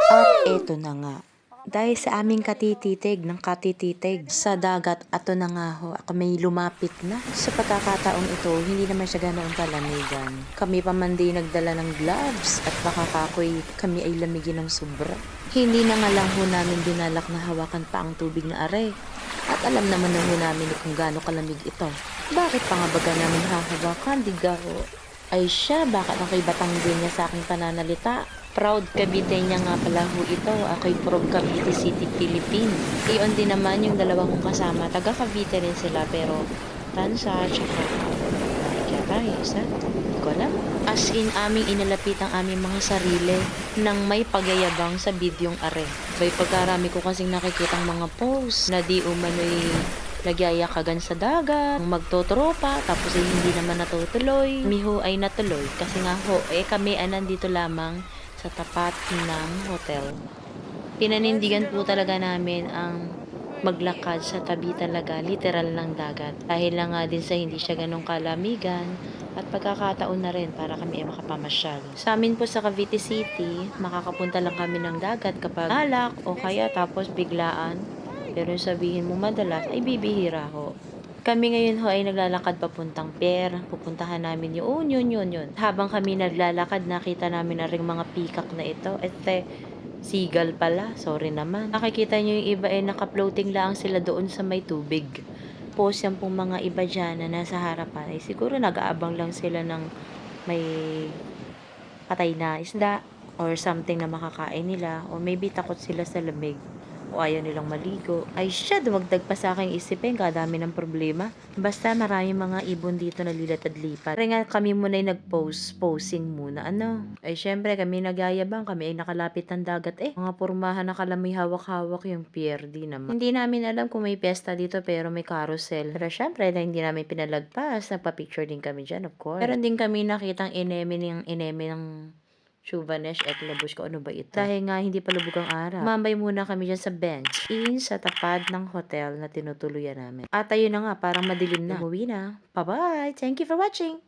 At eto na nga, dahil sa aming katititig ng katititig sa dagat, ato na nga ho, ako may lumapit na. Sa pagkakataong ito, hindi naman siya ganoon kalamigan. Kami pa man din nagdala ng gloves at baka kakoy kami ay lamigin ng sobra. Hindi na nga lang ho namin dinalak na hawakan pa ang tubig na are. At alam naman na ho namin kung gaano kalamig ito. Bakit pa nga baga namin hahawakan, diga ho? Ay siya, bakit ako'y batang din niya sa aking pananalita? Proud Cavite niya nga pala ho ito. Ako'y from Cavite City, Philippines. Iyon din naman yung dalawa kong kasama. Taga Cavite rin sila pero Tansa, tsaka yata yung isa. Hindi ko alam. As in, aming inalapit ang aming mga sarili nang may pagyayabang sa bidyong are. By pagkarami ko kasing nakikitang mga post na di umano'y nagyayakagan sa dagat, magtotropa, tapos ay hindi naman natutuloy. Miho ay natuloy kasi nga ho, kami ay nandito lamang sa tapat ng hotel. Pinanindigan po talaga namin ang maglakad sa tabi talaga, literal ng dagat. Dahil lang nga din sa hindi siya ganong kalamigan at pagkakataon na rin para kami ay makapamasyal. Sa amin po sa Cavite City, makakapunta lang kami ng dagat kapag alak o kaya tapos biglaan. Pero yung sabihin mo madalas ay bibihira ho. Kami ngayon ho ay naglalakad papuntang pier. Pupuntahan namin yun. Habang kami naglalakad, nakita namin na rin mga pikak na ito. Seagull pala. Sorry naman. Nakikita nyo yung iba ay naka-floating lang sila doon sa may tubig. Post yan pong mga iba dyan na nasa harapan ay siguro nag-aabang lang sila ng may patay na isda or something na makakain nila or maybe takot sila sa lamig o ayaw nilang maligo. Ay siya, dumagdag pa sa aking isipin, kadami ng problema. Basta maraming mga ibon dito na lilat-lipat. Kaya nga kami muna ay posing muna. Ano? Ay syempre kami nagyayabang, kami ay nakalapit ng dagat Mga pormahan na kalami hawak-hawak yung pier, di naman. Hindi namin alam kung may pesta dito pero may carousel. Pero syempre, na hindi namin pinalagpas, nagpa-picture din kami dyan, of course. Meron din kami nakitang ineme ng Chuvanesh at labos ko ano ba ito. Dahil nga hindi pa lubog ang araw. Mambay muna kami dyan sa bench in sa tapad ng hotel na tinutuluyan namin. At ayun na nga, parang madilim na. Umuwi na. Bye-bye! Thank you for watching!